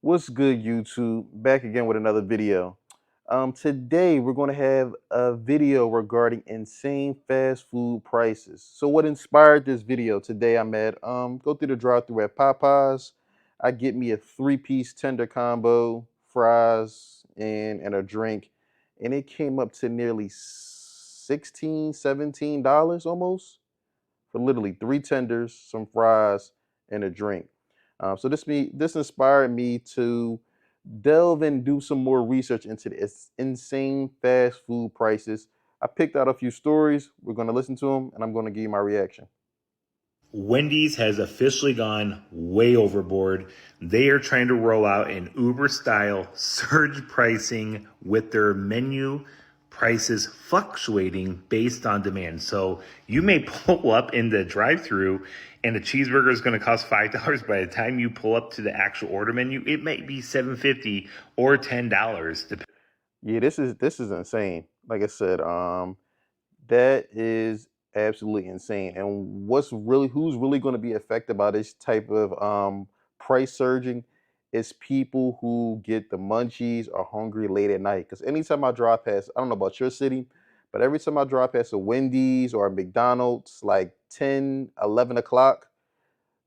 What's good, YouTube? Back again with another video. Today we're going to have a video regarding insane fast food prices. So what inspired this video today? I'm at go through the drive-thru at Popeyes. I get me a three-piece tender combo, fries, and a drink, and it came up to nearly 16, $17 almost for literally three tenders, some fries, and a drink. So this inspired me to delve and do some more research into the insane fast food prices. I picked out a few stories. We're going to listen to them, and I'm going to give you my reaction. Wendy's has officially gone way overboard. They are trying to roll out an Uber style surge pricing with their menu prices fluctuating based on demand. So you may pull up in the drive through and a cheeseburger is going to cost $5. By the time you pull up to the actual order menu, it might be $7.50 or $10. Yeah, this is insane. Like I said, that is absolutely insane. And who's really going to be affected by this type of price surging is people who get the munchies or hungry late at night. Because anytime I drive past, I don't know about your city, but every time I drive past a Wendy's or a McDonald's, like 10, 11 o'clock,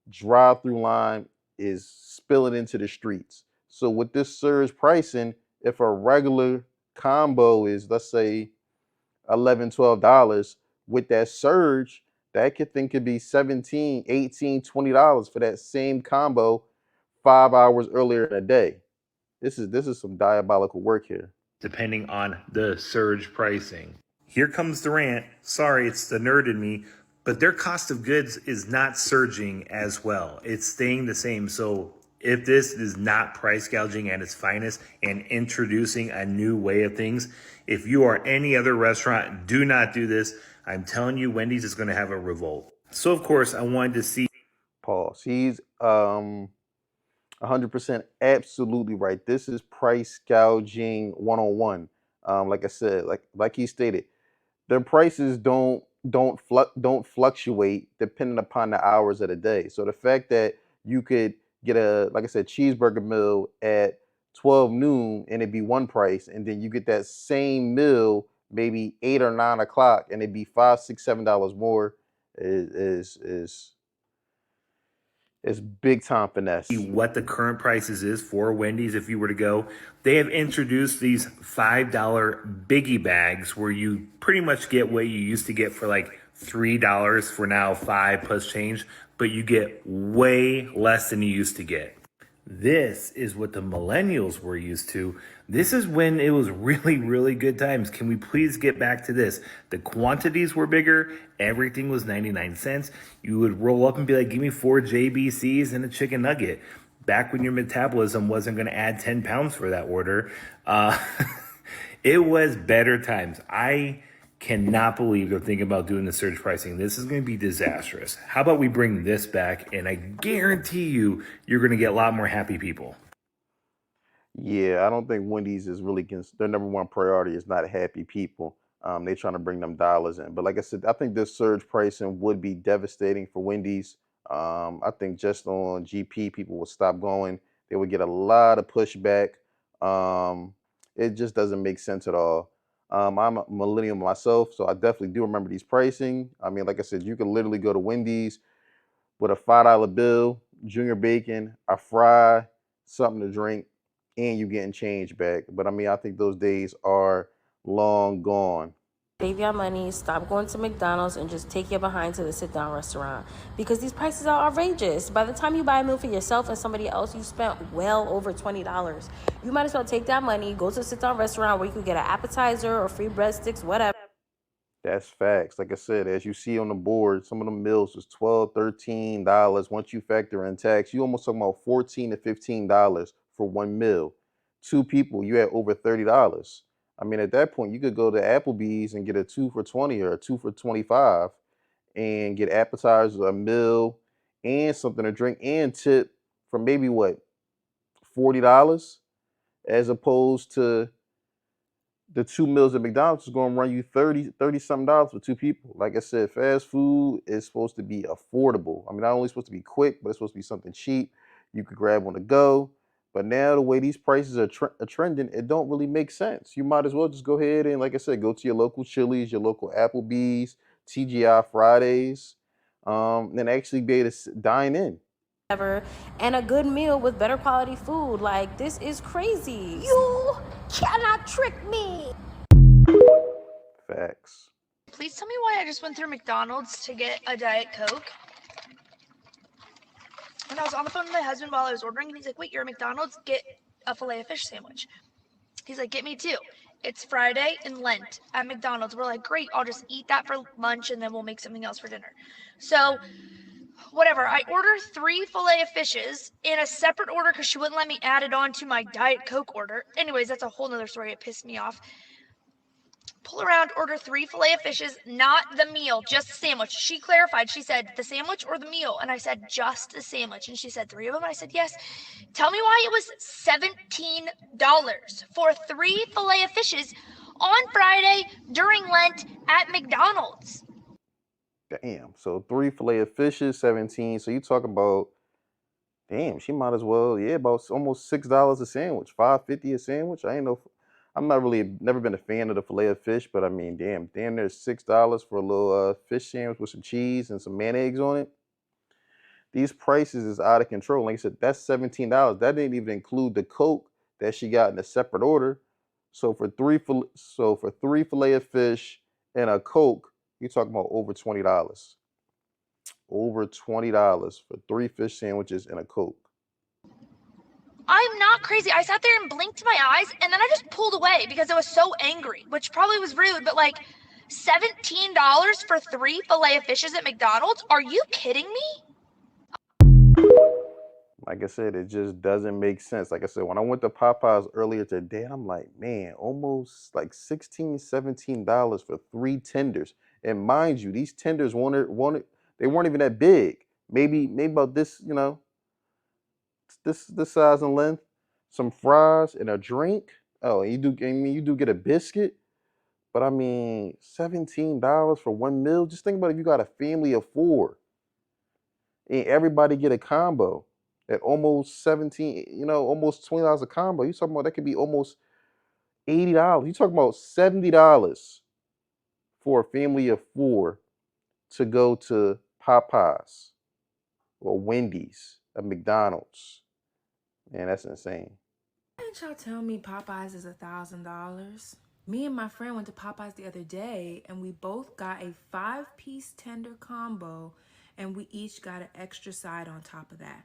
drive-through line is spilling into the streets. So with this surge pricing, if a regular combo is, let's say, 11, $12, with that surge, that could be 17, 18, $20 for that same combo 5 hours earlier in the day. This is some diabolical work here. Depending on the surge pricing. Here comes the rant. Sorry, it's the nerd in me, but their cost of goods is not surging as well. It's staying the same. So if this is not price gouging at its finest and introducing a new way of things, if you are any other restaurant, do not do this. I'm telling you, Wendy's is going to have a revolt. So of course, I wanted to see. Pause. He's 100% absolutely right. This is price gouging 101. Like I said, like he stated, their prices don't fluctuate depending upon the hours of the day. So the fact that you could get a, like I said, cheeseburger meal at 12 noon and it'd be one price, and then you get that same meal maybe 8 or 9 o'clock and it'd be $5, $6, $7 more is big time finesse. What the current prices is for Wendy's if you were to go. They have introduced these $5 biggie bags where you pretty much get what you used to get for like $3 for now 5 plus change, but you get way less than you used to get. This is what the millennials were used to. This is when it was really, really good times. Can we please get back to this? The quantities were bigger. Everything was 99 cents. You would roll up and be like, give me 4 JBCs and a chicken nugget. Back when your metabolism wasn't going to add 10 pounds for that order. It was better times. I cannot believe they're thinking about doing the surge pricing. This is going to be disastrous. How about we bring this back, and I guarantee you, you're going to get a lot more happy people. Yeah, I don't think Wendy's is really their number one priority is not happy people. They're trying to bring them dollars in. But like I said, I think this surge pricing would be devastating for Wendy's. I think just on GP, people would stop going. They would get a lot of pushback. It just doesn't make sense at all. I'm a millennial myself, so I definitely do remember these pricing. I mean, like I said, you could literally go to Wendy's with a $5 bill, junior bacon, a fry, something to drink, and you getting change back. But I mean, I think those days are long gone. Save your money, stop going to McDonald's, and just take your behind to the sit-down restaurant because these prices are outrageous. By the time you buy a meal for yourself and somebody else, you spent well over $20. You might as well take that money, go to a sit-down restaurant where you could get an appetizer or free breadsticks, whatever. That's facts. Like I said, as you see on the board, some of the meals was $12, $13. Once you factor in tax, you almost talking about $14 to $15 for one meal. Two people, you had over $30. I mean, at that point, you could go to Applebee's and get a 2 for 20 or a 2 for 25 and get appetizers, a meal, and something to drink and tip for maybe what, $40, as opposed to the two meals at McDonald's is going to run you 30 something dollars for two people. Like I said, fast food is supposed to be affordable. I mean, not only supposed to be quick, but it's supposed to be something cheap. You could grab on the go. But now the way these prices are trending, it don't really make sense. You might as well just go ahead and, like I said, go to your local Chili's, your local Applebee's, TGI Fridays, and actually be able to dine in. Ever, and a good meal with better quality food. Like, this is crazy. You cannot trick me. Facts. Please tell me why I just went through McDonald's to get a Diet Coke. And I was on the phone with my husband while I was ordering, and he's like, wait, you're at McDonald's? Get a filet of fish sandwich. He's like, get me two. It's Friday and Lent at McDonald's. We're like, great, I'll just eat that for lunch and then we'll make something else for dinner. So, whatever, I order 3 filet of fishes in a separate order because she wouldn't let me add it on to my Diet Coke order. Anyways, that's a whole nother story. It pissed me off. Pull around, order 3 filet of fishes, not the meal, just the sandwich. She clarified. She said, the sandwich or the meal? And I said, just the sandwich. And she said, 3 of them? And I said, yes. Tell me why it was $17 for 3 filet of fishes on Friday during Lent at McDonald's. Damn. So 3 filet of fishes, 17. So you talk about, damn, she might as well, yeah, about almost $6 a sandwich, 5.50 a sandwich. I ain't know. I'm not really never been a fan of the filet of fish, but I mean, damn, there's $6 for a little fish sandwich with some cheese and some mayonnaise on it. These prices is out of control. Like I said, that's $17. That didn't even include the Coke that she got in a separate order. So for 3 filet of fish and a Coke, you're talking about over $20. Over $20 for 3 fish sandwiches and a Coke. I'm not crazy. I sat there and blinked my eyes, and then I just pulled away because I was so angry, which probably was rude, but like, $17 for 3 filet of fishes at McDonald's? Are you kidding me? Like I said, it just doesn't make sense. Like I said, when I went to Popeyes earlier today, I'm like, man, almost like $16, $17 for 3 tenders. And mind you, these tenders they weren't even that big. Maybe about this, this size and length, some fries and a drink. Oh, and you do get a biscuit. But I mean, $17 for one meal. Just think about if you got a family of 4 and everybody get a combo at almost 17, almost $20 a combo. You talking about that could be almost $80. You talking about $70 for a family of 4 to go to Popeyes or Wendy's, a McDonald's. Man, that's insane. Didn't y'all tell me Popeyes is $1,000? Me and my friend went to Popeyes the other day and we both got a 5-piece tender combo and we each got an extra side on top of that.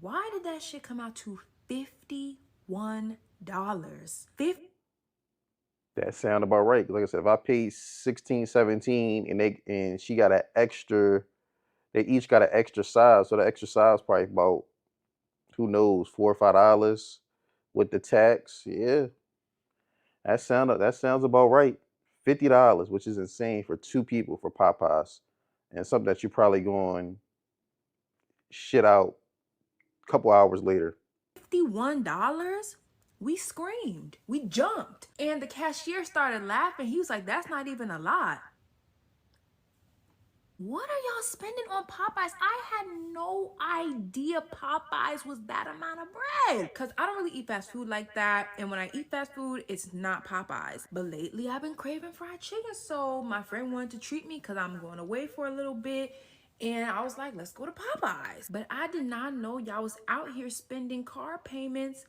Why did that shit come out to $51? That sound about right. Like I said, if I paid 16, 17 and she got an extra, they each got an extra size. So the extra size probably about, who knows, $4 or $5 with the tax. Yeah. That sounds about right. $50, which is insane for 2 people for Popeyes. And something that you're probably going shit out a couple hours later. $51? We screamed. We jumped. And the cashier started laughing. He was like, that's not even a lot. What are y'all spending on Popeyes? I had no idea Popeyes was that amount of bread. Because I don't really eat fast food like that. And when I eat fast food, it's not Popeyes. But lately, I've been craving fried chicken. So my friend wanted to treat me because I'm going away for a little bit. And I was like, let's go to Popeyes. But I did not know y'all was out here spending car payments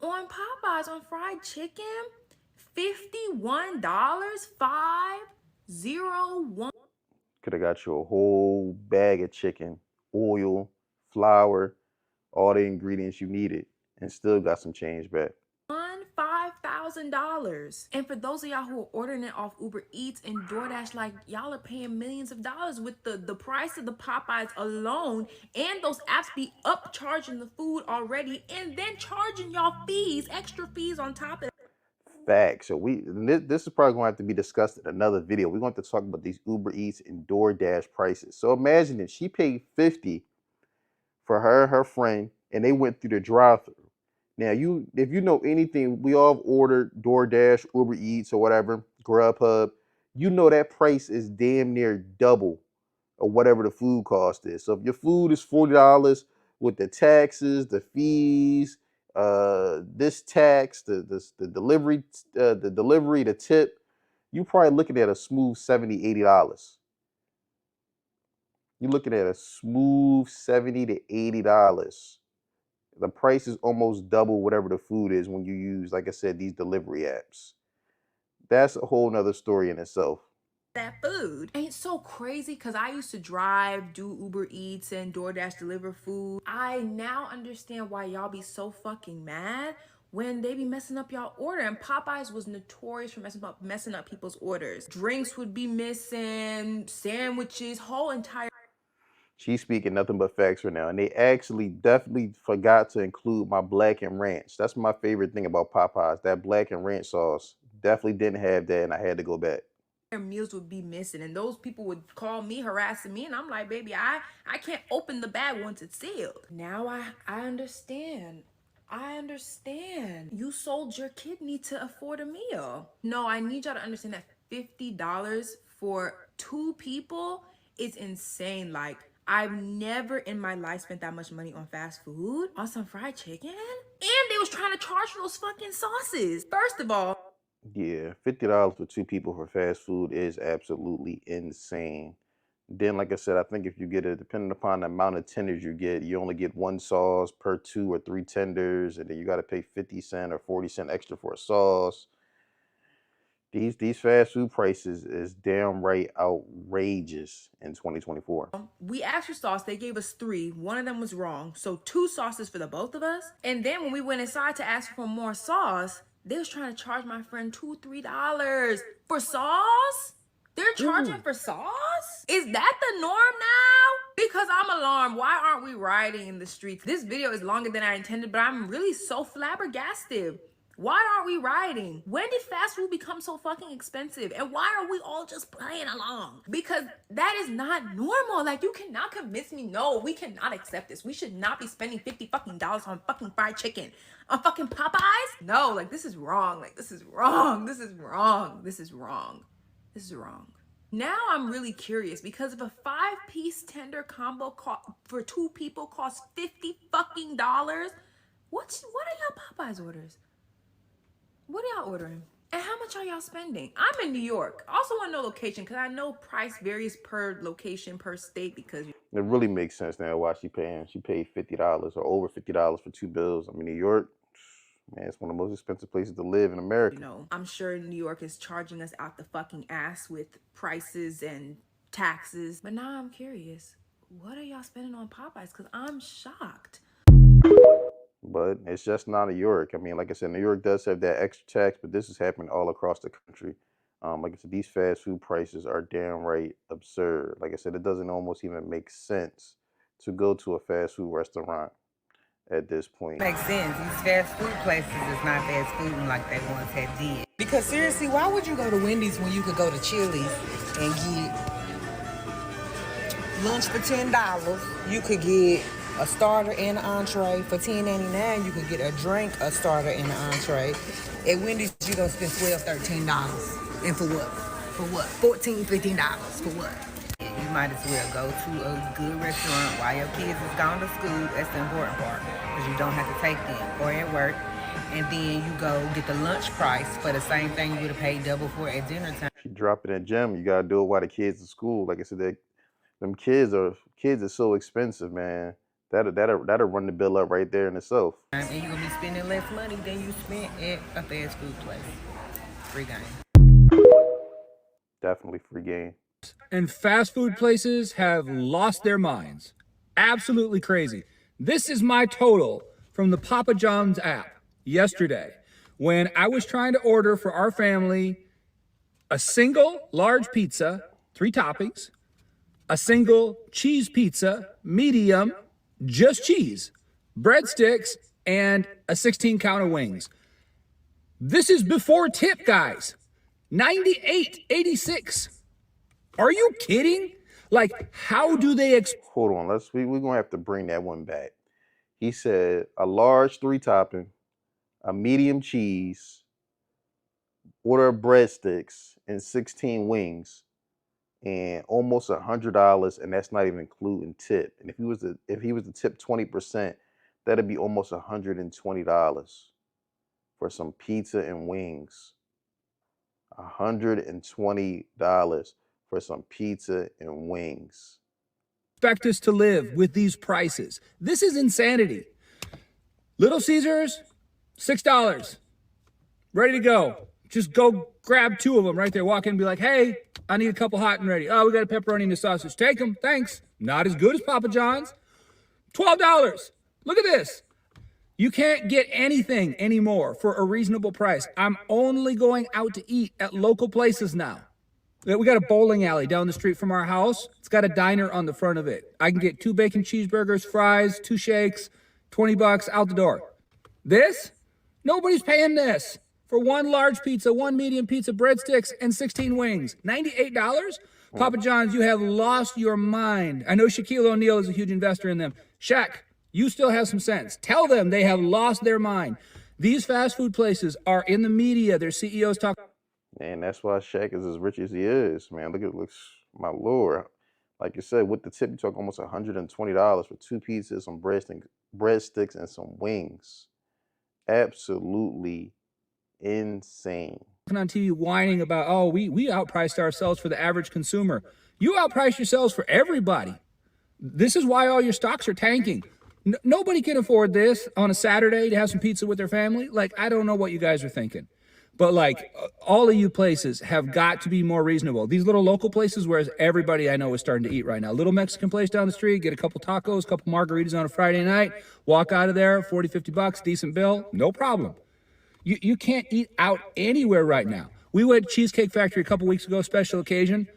on Popeyes on fried chicken. $51? 501. Could have got you a whole bag of chicken, oil, flour, all the ingredients you needed, and still got some change back. $5,000. And for those of y'all who are ordering it off Uber Eats and DoorDash, like y'all are paying millions of dollars with the price of the Popeyes alone, and those apps be upcharging the food already and then charging y'all fees, extra fees on top of it. Facts. So this is probably going to have to be discussed in another video. We're going to talk about these Uber Eats and DoorDash prices. So imagine if she paid $50 for her and her friend, and they went through the drive-thru. Now, if you know anything, we all have ordered DoorDash, Uber Eats, or whatever, Grubhub. You know that price is damn near double of whatever the food cost is. So if your food is $40 with the taxes, the fees, this tax, the delivery, the tip, you probably looking at a smooth $70, $80. You're looking at a smooth $70 to $80. The price is almost double whatever the food is when you use, like I said, these delivery apps. That's a whole nother story in itself. That food. And it's so crazy because I used to drive, do Uber Eats and DoorDash deliver food. I now understand why y'all be so fucking mad when they be messing up y'all order. And Popeyes was notorious for messing up people's orders. Drinks would be missing, sandwiches, whole entire. She's speaking nothing but facts right now. And they actually definitely forgot to include my black and ranch. That's my favorite thing about Popeyes. That black and ranch sauce. Definitely didn't have that, and I had to go back. Their meals would be missing, and those people would call me harassing me, and I'm like, baby, I can't open the bag once it's sealed. Now I understand. I understand. You sold your kidney to afford a meal. No, I need y'all to understand that $50 for 2 people is insane. Like, I've never in my life spent that much money on fast food, on some fried chicken, and they was trying to charge for those fucking sauces. First of all, Yeah, $50 for two people for fast food is absolutely insane. Then, like I said, I think if you get it, depending upon the amount of tenders you get, you only get one sauce per 2 or 3 tenders, and then you got to pay 50 cents or 40 cents extra for a sauce. These fast food prices is downright outrageous in 2024. we asked for sauce. They gave us 3. One of them was wrong. So 2 sauces for the both of us. And then when we went inside to ask for more sauce, they was trying to charge my friend $2, $3 for sauce. They're charging for sauce? Is that the norm now? Because I'm alarmed. Why aren't we rioting in the streets? This video is longer than I intended, but I'm really so flabbergasted. Why aren't we rioting? When did fast food become so fucking expensive? And why are we all just playing along? Because that is not normal. Like, you cannot convince me, no, we cannot accept this. We should not be spending $50 fucking dollars on fucking fried chicken. On fucking Popeyes? No, like, this is wrong. Like, this is wrong. This is wrong. This is wrong. This is wrong. Now I'm really curious because if a 5-piece tender combo for 2 people costs $50 fucking dollars, what are y'all Popeyes orders? What are y'all ordering? And how much are y'all spending? I'm in New York. I also want to know location because I know price varies per location, per state because It really makes sense now why she paying. She paid $50 or over $50 for 2 bills. I mean, New York, man, it's one of the most expensive places to live in America. you know, I'm sure New York is charging us out the fucking ass with prices and taxes. But now I'm curious. What are y'all spending on Popeyes? Because I'm shocked. But it's just not New York. I mean, like I said, New York does have that extra tax, but this is happening all across the country. Like I said, these fast food prices are downright absurd. Like I said, it doesn't almost even make sense to go to a fast food restaurant at this point. Makes sense. These fast food places is not fast food like they once had did. Because seriously, why would you go to Wendy's when you could go to Chili's and get lunch for $10? You could get a starter and an entree for $10.99. You could get a drink, a starter, and an entree. At Wendy's, you gonna spend $12, $13. And for what? For what? $14, $15. For what? You might as well go to a good restaurant while your kids is gone to school. That's the important part, because you don't have to take them or at work. And then you go get the lunch price for the same thing you would have paid double for at dinner time. If you drop it in the gym, you gotta do it while the kids in school. Like I said, them kids are so expensive, man. That'll run the bill up right there in itself. And you're gonna be spending less money than you spent at a fast food place. Free game. Definitely free game. And fast food places have lost their minds. Absolutely crazy. This is my total from the Papa John's app yesterday when I was trying to order for our family a single large pizza, 3 toppings, a single cheese pizza, medium, just cheese, breadsticks, and a 16 count of wings. This is before tip, guys. $98.86. Are you kidding? Like, how do they Hold on, we're gonna have to bring that one back. He said a large 3 topping, a medium cheese, order of breadsticks, and 16 wings, and almost $100, and that's not even including tip. And if he was to tip 20%, That'd be almost $120 for some pizza and wings. $120 for some pizza and wings. Expect us to live with these prices. This is insanity. Little Caesars, $6. Ready to go. Just go grab 2 of them right there. Walk in and be like, hey, I need a couple hot and ready. Oh, we got a pepperoni and a sausage. Take them. Thanks. Not as good as Papa John's. $12. Look at this. You can't get anything anymore for a reasonable price. I'm only going out to eat at local places now. We got a bowling alley down the street from our house. It's got a diner on the front of it. I can get 2 bacon cheeseburgers, fries, 2 shakes, $20 out the door. This? Nobody's paying this. For 1 large pizza, 1 medium pizza, breadsticks, and 16 wings. $98? Papa John's, you have lost your mind. I know Shaquille O'Neal is a huge investor in them. Shaq, you still have some sense. Tell them they have lost their mind. These fast food places are in the media. Their CEOs talk. And that's why Shaq is as rich as he is, man. Looks, my lord. Like you said, with the tip, you talk almost $120 for 2 pizzas, some breadsticks, and some wings. Absolutely insane. On TV whining about, oh, we outpriced ourselves for the average consumer. You outprice yourselves for everybody. This is why all your stocks are tanking. Nobody can afford this on a Saturday to have some pizza with their family. Like, I don't know what you guys are thinking. But like, all of you places have got to be more reasonable. These little local places, whereas everybody I know is starting to eat right now. Little Mexican place down the street, get a couple tacos, couple margaritas on a Friday night, walk out of there, 40, $50, decent bill, no problem. You can't eat out anywhere right now. We went to Cheesecake Factory a couple weeks ago, special occasion.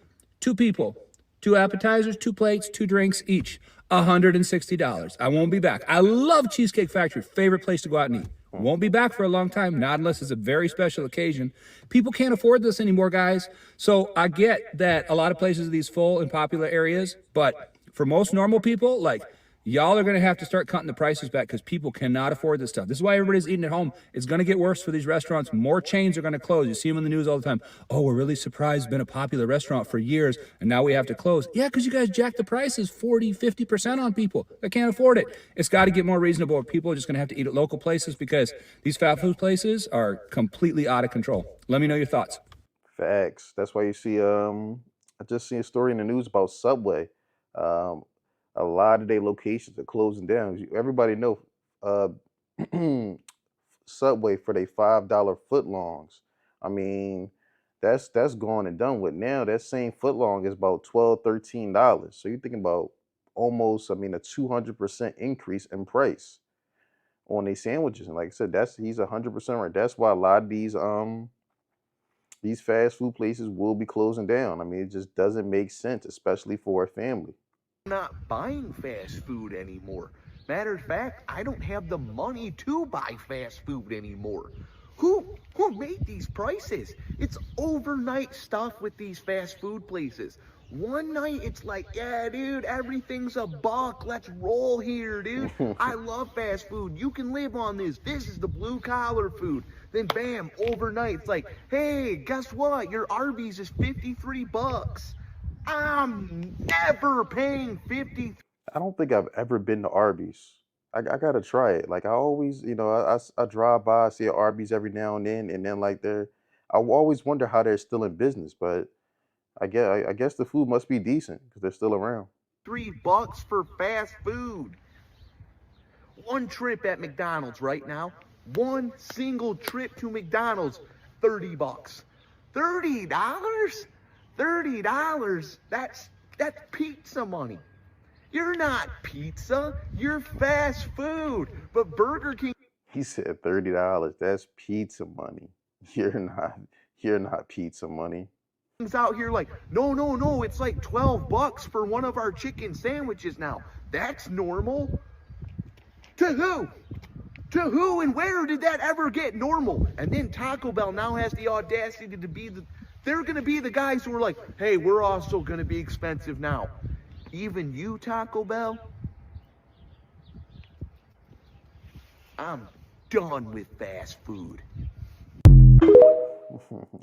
2 people, 2 appetizers, 2 plates, 2 drinks each. $160. I won't be back. I love Cheesecake Factory. Favorite place to go out and eat. Won't be back for a long time, not unless it's a very special occasion. People can't afford this anymore, guys. So I get that a lot of places are these full in popular areas, but for most normal people, like, y'all are going to have to start cutting the prices back because people cannot afford this stuff. This is why everybody's eating at home. It's going to get worse for these restaurants. More chains are going to close. You see them in the news all the time. Oh, we're really surprised. It's been a popular restaurant for years, and now we have to close. Yeah, because you guys jacked the prices 40, 50% on people that can't afford it. It's got to get more reasonable. People are just going to have to eat at local places because these fast food places are completely out of control. Let me know your thoughts. Facts. That's why you see, I just seen a story in the news about Subway. Um, a lot of their locations are closing down. Everybody know uh, Subway for their $5 footlongs. I mean, that's gone and done with. Now that same footlong is about $12, $13. So you're thinking about almost, I mean, a 200% increase in price on their sandwiches. And like I said, he's 100% right. That's why a lot of these fast food places will be closing down. I mean, it just doesn't make sense, especially for a family. Not buying fast food anymore. Matter of fact, I don't have the money to buy fast food anymore. Who made these prices? It's overnight stuff with these fast food places. One night it's like, yeah, dude, everything's $1. Let's roll here, dude. I love fast food. You can live on this. This is the blue collar food. Then bam, overnight it's like, hey, guess what? Your Arby's is $53. I'm never paying 50. I don't think I've ever been to Arby's. I gotta try it. Like I always, I drive by, see an Arby's every now and then like I always wonder how they're still in business. But I guess the food must be decent because they're still around. $3 for fast food. One trip at McDonald's right now. One single trip to McDonald's, $30. $30? $30, that's pizza money. You're not pizza, you're fast food. But Burger King, He said $30. That's pizza money. You're not pizza money. is out here like, no, it's like $12 for one of our chicken sandwiches now. That's normal. To who? To who and where did that ever get normal? And then Taco Bell now has the audacity to be they're going to be the guys who are like, hey, we're also going to be expensive now. Even you, Taco Bell? I'm done with fast food.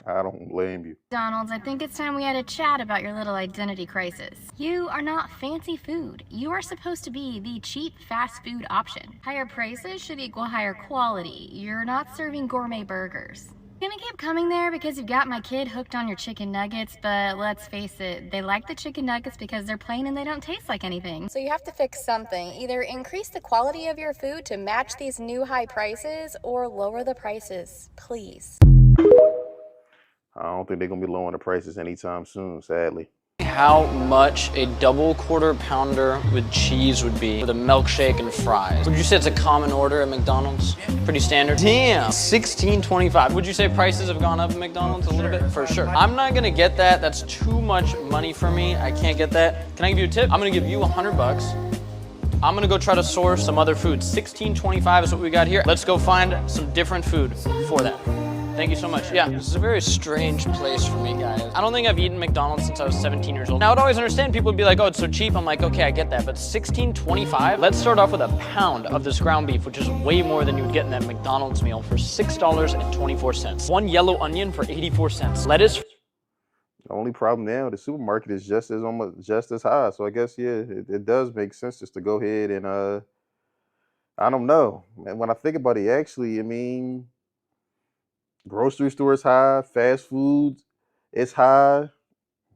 I don't blame you. McDonald's, I think it's time we had a chat about your little identity crisis. You are not fancy food. You are supposed to be the cheap fast food option. Higher prices should equal higher quality. You're not serving gourmet burgers. I'm gonna keep coming there because you've got my kid hooked on your chicken nuggets, but let's face it, they like the chicken nuggets because they're plain and they don't taste like anything. So you have to fix something. Either increase the quality of your food to match these new high prices or lower the prices, please. I don't think they're gonna be lowering the prices anytime soon, sadly. How much a double quarter pounder with cheese would be with a milkshake and fries. Would you say it's a common order at McDonald's? Pretty standard? Damn, $16.25. Would you say prices have gone up at McDonald's a little bit? For sure. I'm not gonna get that. That's too much money for me. I can't get that. Can I give you a tip? I'm gonna give you $100. I'm gonna go try to source some other food. $16.25 is what we got here. Let's go find some different food for that. Thank you so much. Yeah, this is a very strange place for me, guys. I don't think I've eaten McDonald's since I was 17 years old. Now, I would always understand people would be like, oh, it's so cheap. I'm like, okay, I get that, but $16.25? Let's start off with a pound of this ground beef, which is way more than you would get in that McDonald's meal for $6.24. One yellow onion for 84 cents. Lettuce. The only problem now, the supermarket is just as high. So I guess it does make sense just to go ahead and I don't know. And when I think about it, actually, I mean, grocery store is high, fast food is high.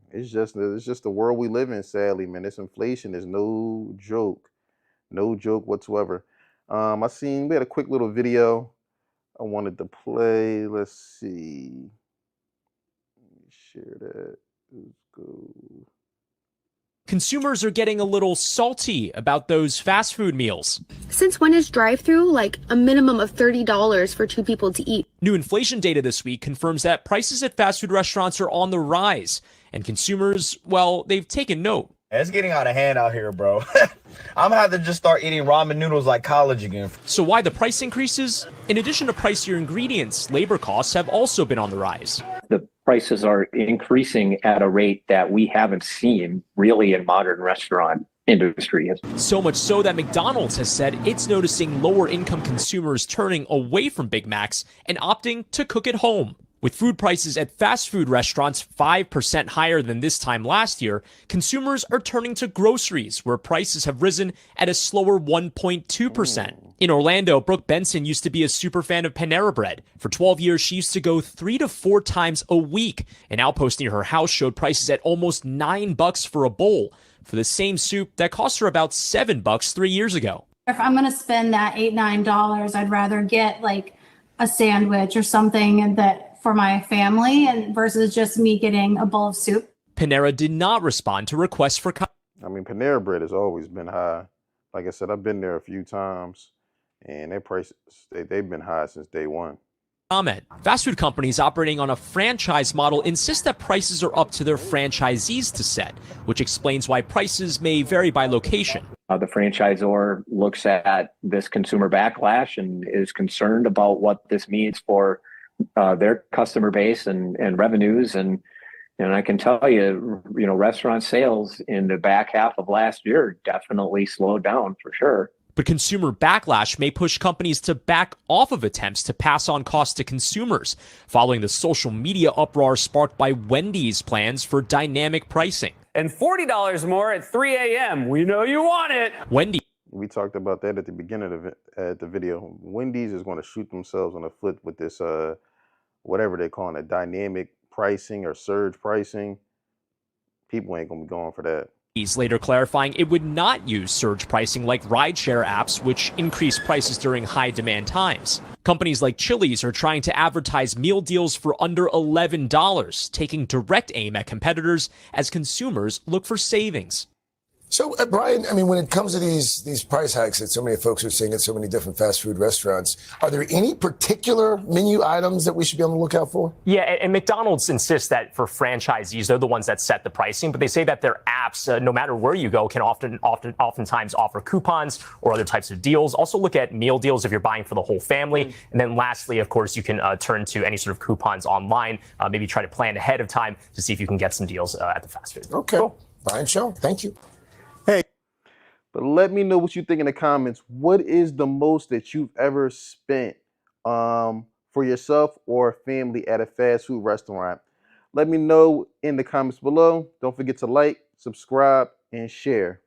It's just the world we live in, sadly, man. This inflation is no joke whatsoever. I seen we had a quick little video I wanted to play. Let's see. Let me share that. Let's go. Consumers are getting a little salty about those fast food meals. Since when is drive-through like a minimum of $30 for two people to eat? New inflation data this week confirms that prices at fast food restaurants are on the rise, and consumers, well, they've taken note. It's getting out of hand out here, bro. I'm gonna have to just start eating ramen noodles like college again. So why the price increases? In addition to pricier ingredients, labor costs have also been on the rise. The prices are increasing at a rate that we haven't seen really in modern restaurant industry. So much so that McDonald's has said it's noticing lower income consumers turning away from Big Macs and opting to cook at home. With food prices at fast food restaurants 5% higher than this time last year, consumers are turning to groceries, where prices have risen at a slower 1.2%. In Orlando, Brooke Benson used to be a super fan of Panera Bread. For 12 years, she used to go 3 to 4 times a week. An outpost near her house showed prices at almost $9 for a bowl, for the same soup that cost her about $7 3 years ago. If I'm going to spend that $8, $9, I'd rather get like a sandwich or something that for my family and versus just me getting a bowl of soup. Panera did not respond to requests for I mean, Panera Bread has always been high. Like I said, I've been there a few times, and their prices, they've been high since day one. comment. Fast food companies operating on a franchise model insist that prices are up to their franchisees to set, which explains why prices may vary by location. The franchisor looks at this consumer backlash and is concerned about what this means for their customer base and revenues. And I can tell you, restaurant sales in the back half of last year definitely slowed down for sure. But consumer backlash may push companies to back off of attempts to pass on costs to consumers, following the social media uproar sparked by Wendy's plans for dynamic pricing. And $40 more at 3 a.m. We know you want it. Wendy's. We talked about that at the beginning of the video. Wendy's is going to shoot themselves on the foot with this, whatever they're calling it, dynamic pricing or surge pricing. People ain't going to be going for that. Later clarifying it would not use surge pricing like rideshare apps, which increase prices during high demand times. Companies like Chili's are trying to advertise meal deals for under $11, taking direct aim at competitors as consumers look for savings. So, Brian, I mean, when it comes to these price hikes that so many folks are seeing at so many different fast food restaurants, are there any particular menu items that we should be on the lookout for? Yeah, and McDonald's insists that for franchisees, they're the ones that set the pricing, but they say that their apps, no matter where you go, can oftentimes offer coupons or other types of deals. Also look at meal deals if you're buying for the whole family. And then lastly, of course, you can turn to any sort of coupons online, maybe try to plan ahead of time to see if you can get some deals at the fast food. Okay. Cool. Brian Shaw, thank you. Hey, but let me know what you think in the comments. What is the most that you've ever spent for yourself or family at a fast food restaurant? Let me know in the comments below. Don't forget to like, subscribe, and share.